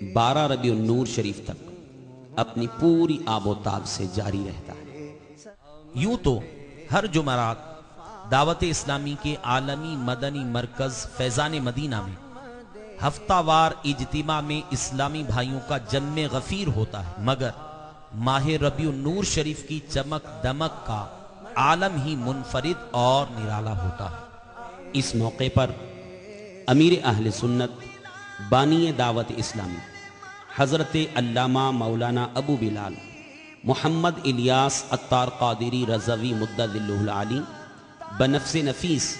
12 ربیع النور شریف تک اپنی پوری آب و تاب سے جاری رہتا ہے۔ یوں تو ہر جمعرات دعوت اسلامی کے عالمی مدنی مرکز فیضان مدینہ میں ہفتہ وار اجتماع میں اسلامی بھائیوں کا جم غفیر ہوتا ہے، مگر ماہ ربیع النور شریف کی چمک دمک کا عالم ہی منفرد اور نرالا ہوتا ہے۔ اس موقع پر امیر اہل سنت بانی دعوت اسلامی حضرت علامہ مولانا ابو بلال محمد الیاس عطار قادری رضوی مدد اللہ العلی بنفس نفیس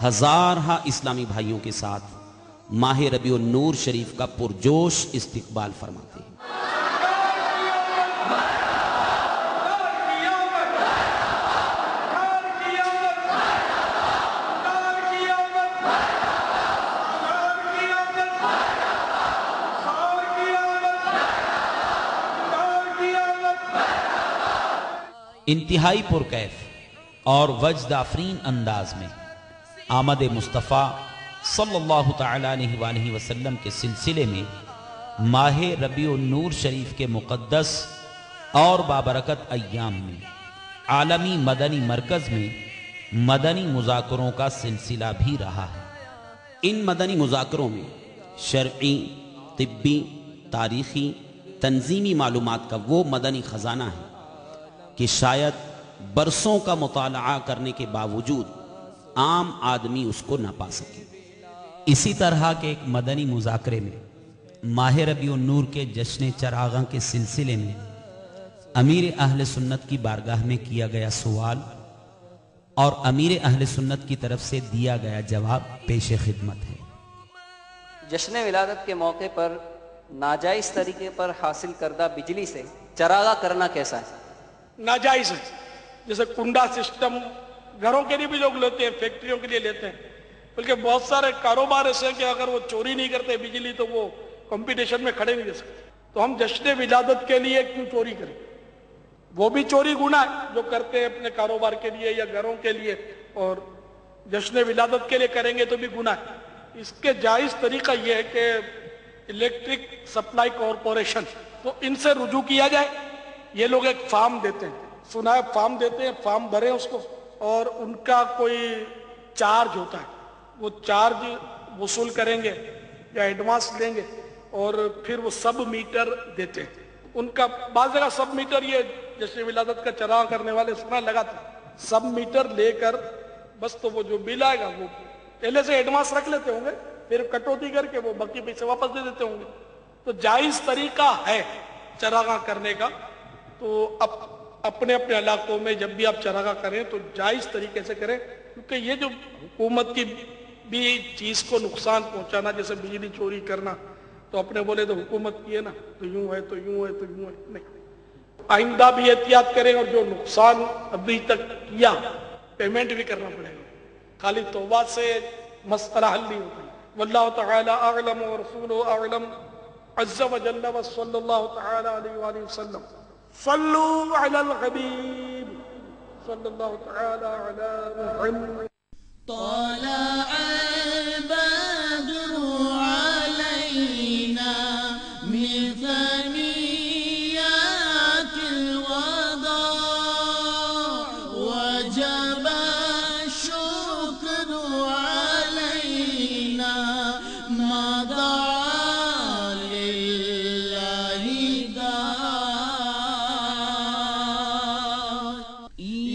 ہزارہ اسلامی بھائیوں کے ساتھ ماہ ربیع النور شریف کا پرجوش استقبال فرماتے ہیں۔ انتہائی پرکیف اور وجد آفرین انداز میں آمد مصطفیٰ صلی اللہ تعالیٰ علیہ وآلہ وسلم کے سلسلے میں ماہ ربیع النور شریف کے مقدس اور بابرکت ایام میں عالمی مدنی مرکز میں مدنی مذاکروں کا سلسلہ بھی رہا ہے۔ ان مدنی مذاکروں میں شرعی، طبی، تاریخی، تنظیمی معلومات کا وہ مدنی خزانہ ہے کہ شاید برسوں کا مطالعہ کرنے کے باوجود عام آدمی اس کو نہ پا سکے۔ اسی طرح کے ایک مدنی مذاکرے میں ماہ ربیع النور کے جشن چراغاں کے سلسلے میں امیر اہل سنت کی بارگاہ میں کیا گیا سوال اور امیر اہل سنت کی طرف سے دیا گیا جواب پیش خدمت ہے۔ جشن ولادت کے موقع پر ناجائز طریقے پر حاصل کردہ بجلی سے چراغاں کرنا کیسا ہے؟ ناجائز ہے۔ جیسے کنڈا سسٹم گھروں کے لیے بھی لوگ لیتے ہیں، فیکٹریوں کے لیے لیتے ہیں، بلکہ بہت سارے کاروبار ایسے ہیں کہ اگر وہ چوری نہیں کرتے بجلی تو وہ کمپٹیشن میں کھڑے نہیں دے سکتے۔ تو ہم جشن ولادت کے لیے کیوں چوری کریں؟ وہ بھی چوری گناہ ہے جو کرتے ہیں اپنے کاروبار کے لیے یا گھروں کے لیے، اور جشن ولادت کے لیے کریں گے تو بھی گناہ ہے۔ اس کے جائز طریقہ یہ ہے کہ الیکٹرک سپلائی کارپوریشن، تو ان سے رجوع کیا جائے۔ یہ لوگ ایک فارم دیتے ہیں، سنا ہے فارم دیتے ہیں، فارم بھریں اس کو، اور ان کا کوئی چارج ہوتا ہے، وہ چارج وصول کریں گے یا ایڈوانس لیں گے، اور پھر وہ سب میٹر دیتے ہیں۔ ان کا بعض جگہ سب میٹر، یہ جشن ولادت کا چراغ کرنے والے سنا لگاتے ہیں، سب میٹر لے کر بس تو وہ جو بل آئے گا وہ پہلے سے ایڈوانس رکھ لیتے ہوں گے، پھر کٹوتی کر کے وہ باقی پیسے واپس دے دیتے ہوں گے۔ تو جائز طریقہ ہے چراغاں کرنے کا۔ تو اپنے اپنے علاقوں میں جب بھی آپ چراغاں کریں تو جائز طریقے سے کریں، کیونکہ یہ جو حکومت کی بھی چیز کو نقصان پہنچانا، جیسے بجلی چوری کرنا، تو اپنے بولے تو حکومت کی ہے نا، تو یوں ہے تو یوں ہے تو یوں ہے، نہیں۔ آئندہ بھی احتیاط کریں، اور جو نقصان ابھی تک کیا پیمنٹ بھی کرنا پڑے گا، خالی توبہ سے مسئلہ حل نہیں ہوتا۔ واللہ تعالی اعلم ورسولہ اعلم عز وجل وصلی اللہ تعالی علیہ وآلہ وسلم۔ صلوا علی الحبیب صلی اللہ تعالی علی محمد۔ طلع البدر علينا من ثنيات الوداع وجب الشكر علينا ما دعا لله داع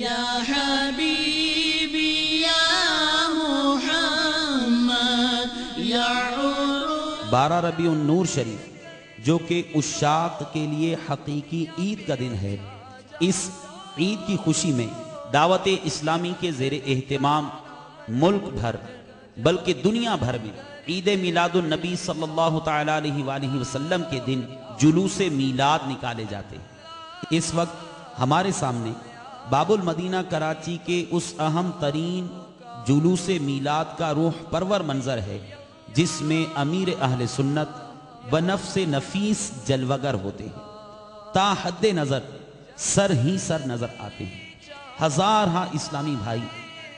يا حبيبي يا محمد يا عروس 12 ربیع النور شریف جو کہ عشاق کے لیے حقیقی عید کا دن ہے، اس عید کی خوشی میں دعوت اسلامی کے زیر اہتمام ملک بھر بلکہ دنیا بھر میں عید میلاد النبی صلی اللہ تعالیٰ علیہ وآلہ وسلم کے دن جلوس میلاد نکالے جاتے ہیں۔ اس وقت ہمارے سامنے باب المدینہ کراچی کے اس اہم ترین جلوس میلاد کا روح پرور منظر ہے، جس میں امیر اہل سنت بنفس نفیس جلوگر ہوتے ہیں، تا حد نظر سر ہی سر نظر آتے ہیں۔ ہزارہ اسلامی بھائی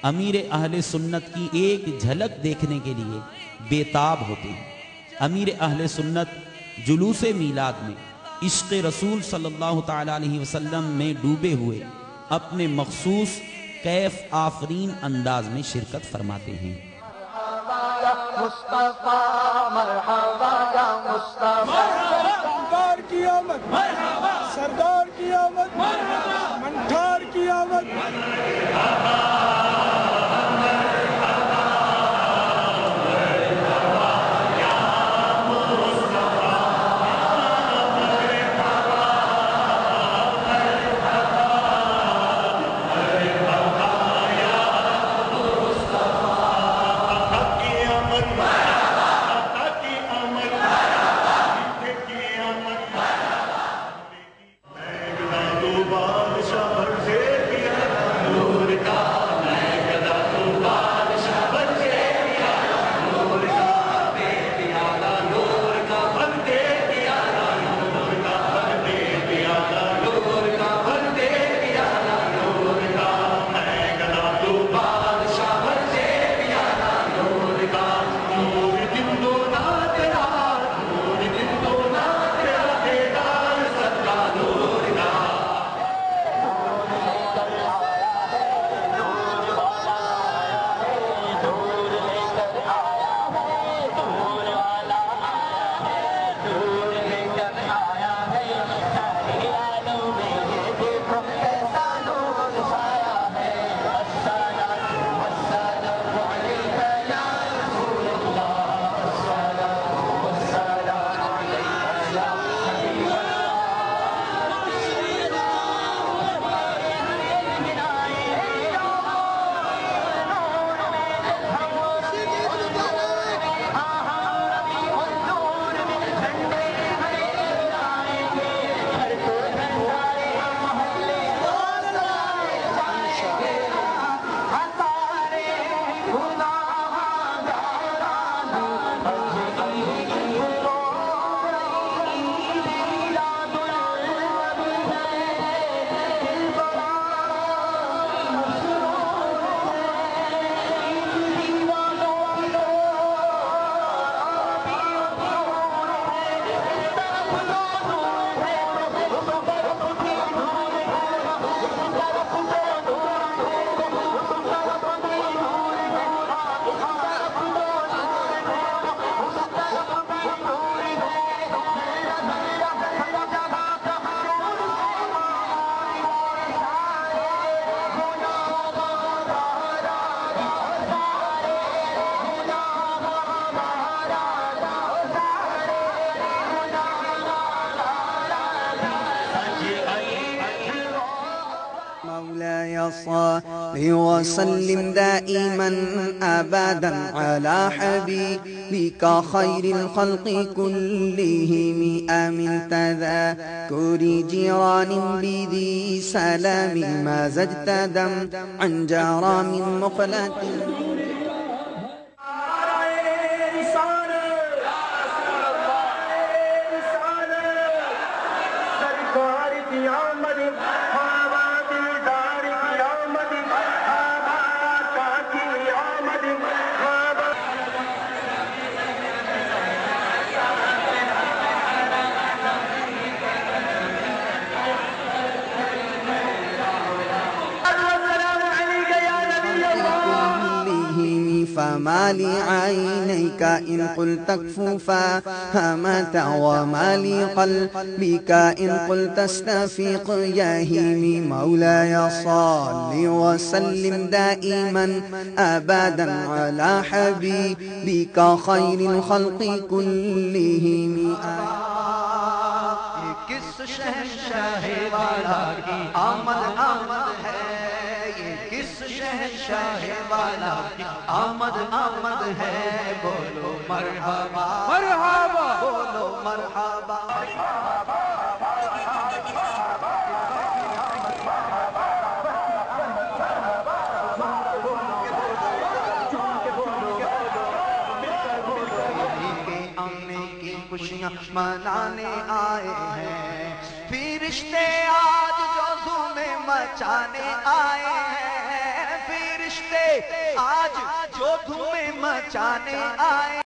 امیر اہل سنت کی ایک جھلک دیکھنے کے لیے بے تاب ہوتے ہیں۔ امیر اہل سنت جلوس میلاد میں عشق رسول صلی اللہ تعالی علیہ وسلم میں ڈوبے ہوئے اپنے مخصوص کیف آفرین انداز میں شرکت فرماتے ہیں۔ سردار کی آمد، سردار کی آمد، منٹھار کی آمد۔ صل وسلم دائما أبدا على حبيبك خير الخلق كلهم آمن تذكر جيران بذي سلام ما زدت دم عن جرام مخلة فما لعينيك إن قلت كفوفا همتا وما لقلبك إن قلت استفيق يهيمي مولاي صل وسلم دائما أبدا على حبيبك خير الخلق كلهم کس شہنشاہ والا کی آمد آمد ہے، یہ کس شہنشاہ والا کی آمد آمد ہے، بولو مرحبا مرحبا بولو مرحبا خوشیاں منانے آئے ہیں، فرشتے آج جو دھوم مچانے آئے ہیں، فرشتے آج جو دھوم مچانے آئے